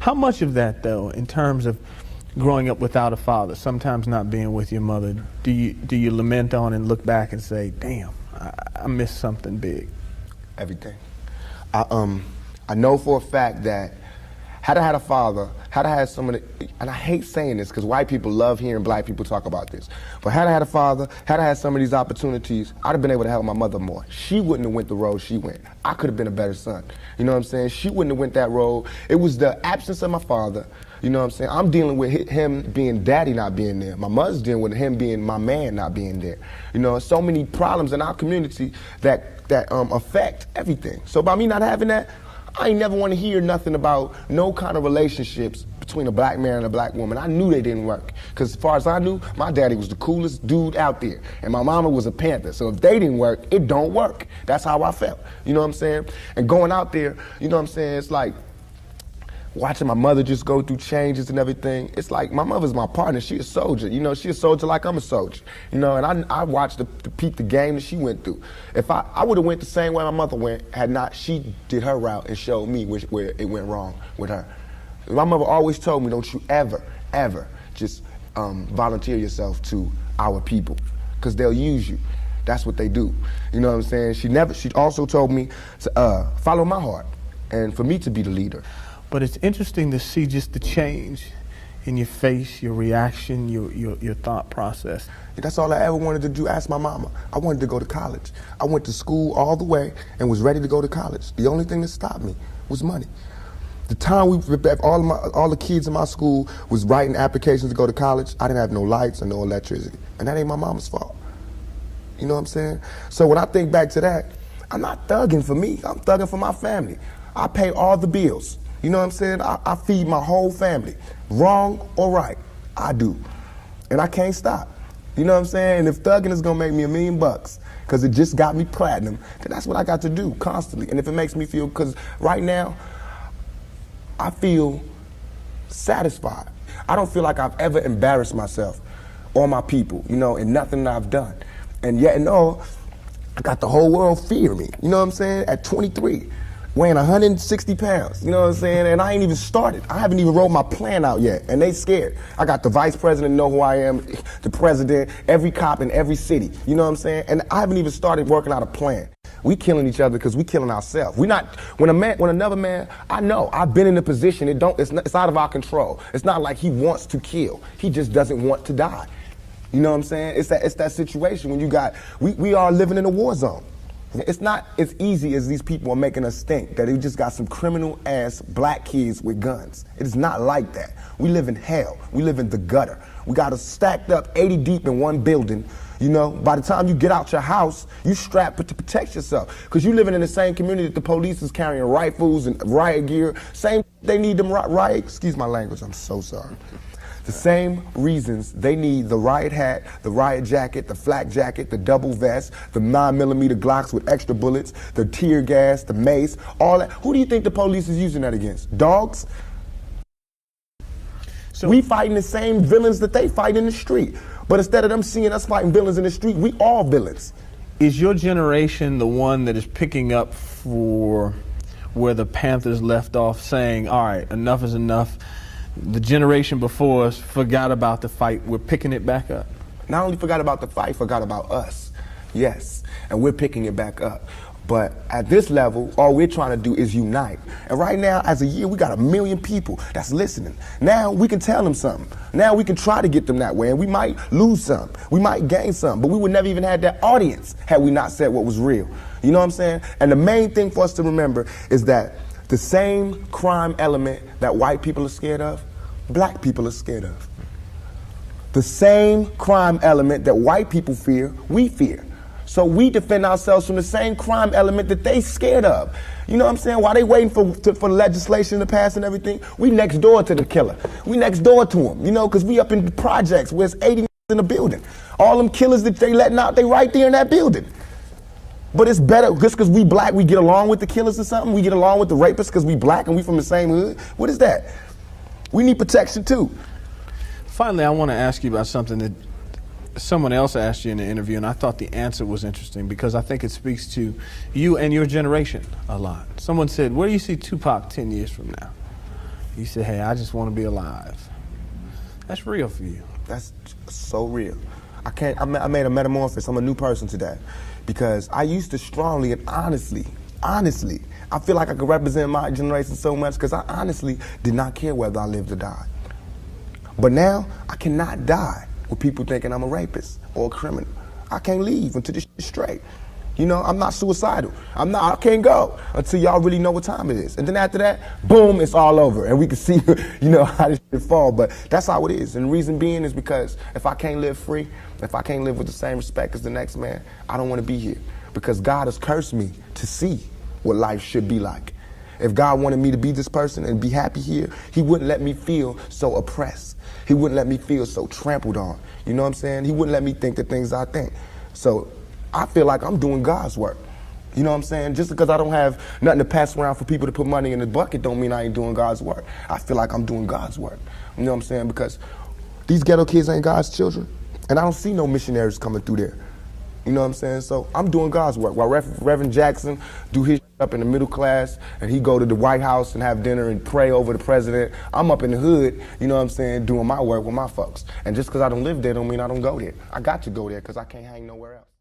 How much of that, though, in terms of growing up without a father, sometimes not being with your mother, do you lament on and look back and say, damn, I missed something big? Everything. I know for a fact that had I had a father, had I had someone, and I hate saying this because white people love hearing black people talk about this, but had I had a father, had I had some of these opportunities, I'd have been able to help my mother more. She wouldn't have went the road she went. I could have been a better son. You know what I'm saying? She wouldn't have went that road. It was the absence of my father. You know what I'm saying? I'm dealing with him being daddy not being there. My mother's dealing with him being my man not being there. You know, so many problems in our community that affect everything. So by me not having that, I ain't never want to hear nothing about no kind of relationships between a black man and a black woman. I knew they didn't work. Because as far as I knew, my daddy was the coolest dude out there. And my mama was a Panther. So if they didn't work, it don't work. That's how I felt. You know what I'm saying? And going out there, you know what I'm saying, it's like watching my mother just go through changes and everything. It's like my mother's my partner. She a soldier. You know, she a soldier like I'm a soldier. You know, and I watched the peep the game that she went through. If I would have went the same way my mother went had not she did her route and showed me where it went wrong with her. My mother always told me, don't you ever, ever just volunteer yourself to our people, because they'll use you. That's what they do. You know what I'm saying? She also told me to follow my heart and for me to be the leader. But it's interesting to see just the change in your face, your reaction, your thought process. That's all I ever wanted to do. Ask my mama. I wanted to go to college. I went to school all the way and was ready to go to college. The only thing that stopped me was money. The time all the kids in my school was writing applications to go to college, I didn't have no lights or no electricity. And that ain't my mama's fault. You know what I'm saying? So when I think back to that, I'm not thugging for me. I'm thugging for my family. I pay all the bills. You know what I'm saying? I feed my whole family. Wrong or right, I do. And I can't stop. You know what I'm saying? And if thugging is gonna make me $1 million, because it just got me platinum, then that's what I got to do constantly. And if it makes me feel, because right now, I feel satisfied. I don't feel like I've ever embarrassed myself or my people, you know, in nothing that I've done. And yet and all, I got the whole world fearing me. You know what I'm saying? At 23. Weighing 160 pounds, you know what I'm saying? And I ain't even started. I haven't even wrote my plan out yet, and they scared. I got the vice president know who I am, the president, every cop in every city, you know what I'm saying? And I haven't even started working out a plan. We killing each other because we killing ourselves. We not, when another man, I know, I've been in a position, it's out of our control. It's not like he wants to kill. He just doesn't want to die. You know what I'm saying? It's that situation when we are living in a war zone. It's not as easy as these people are making us think, that we just got some criminal-ass black kids with guns. It is not like that. We live in hell. We live in the gutter. We got us stacked up 80 deep in one building. You know, by the time you get out your house, you strapped to protect yourself. Because you living in the same community that the police is carrying rifles and riot gear. Same, they need them riot, excuse my language, I'm so sorry. The same reasons they need the riot hat, the riot jacket, the flak jacket, the double vest, the 9mm Glocks with extra bullets, the tear gas, the mace, all that. Who do you think the police is using that against? Dogs? So we fighting the same villains that they fight in the street. But instead of them seeing us fighting villains in the street, we all villains. Is your generation the one that is picking up for where the Panthers left off, saying, all right, enough is enough? The generation before us forgot about the fight. We're picking it back up. Not only forgot about the fight, forgot about us. Yes, and we're picking it back up. But at this level, all we're trying to do is unite. And right now, as a year, we got 1 million people that's listening. Now we can tell them something. Now we can try to get them that way. And we might lose some. We might gain some. But we would never even have that audience had we not said what was real. You know what I'm saying? And the main thing for us to remember is that the same crime element that white people are scared of, black people are scared of. The same crime element that white people fear, we fear. So we defend ourselves from the same crime element that they scared of. You know what I'm saying? While they waiting for legislation to pass and everything, we next door to the killer. We next door to him, you know, because we up in the projects where it's 80 in the building. All them killers that they letting out, they right there in that building. But it's better, just because we black, we get along with the killers or something? We get along with the rapists because we black and we from the same hood? What is that? We need protection too. Finally, I want to ask you about something that someone else asked you in the interview, and I thought the answer was interesting because I think it speaks to you and your generation a lot. Someone said, where do you see Tupac 10 years from now? You said, hey, I just want to be alive. That's real for you. That's so real. I made a metamorphosis. I'm a new person today. Because I used to strongly and honestly, I feel like I could represent my generation so much because I honestly did not care whether I lived or died. But now, I cannot die with people thinking I'm a rapist or a criminal. I can't leave until this is straight. You know, I'm not suicidal. I can't go until y'all really know what time it is. And then after that, boom, it's all over. And we can see, you know, how this shit fall. But that's how it is. And the reason being is because if I can't live free, if I can't live with the same respect as the next man, I don't want to be here. Because God has cursed me to see what life should be like. If God wanted me to be this person and be happy here, he wouldn't let me feel so oppressed. He wouldn't let me feel so trampled on. You know what I'm saying? He wouldn't let me think the things I think. So I feel like I'm doing God's work. You know what I'm saying? Just because I don't have nothing to pass around for people to put money in the bucket don't mean I ain't doing God's work. I feel like I'm doing God's work. You know what I'm saying? Because these ghetto kids ain't God's children. And I don't see no missionaries coming through there. You know what I'm saying? So I'm doing God's work. While Reverend Jackson do his up in the middle class and he go to the White House and have dinner and pray over the president, I'm up in the hood, you know what I'm saying, doing my work with my folks. And just because I don't live there don't mean I don't go there. I got to go there because I can't hang nowhere else.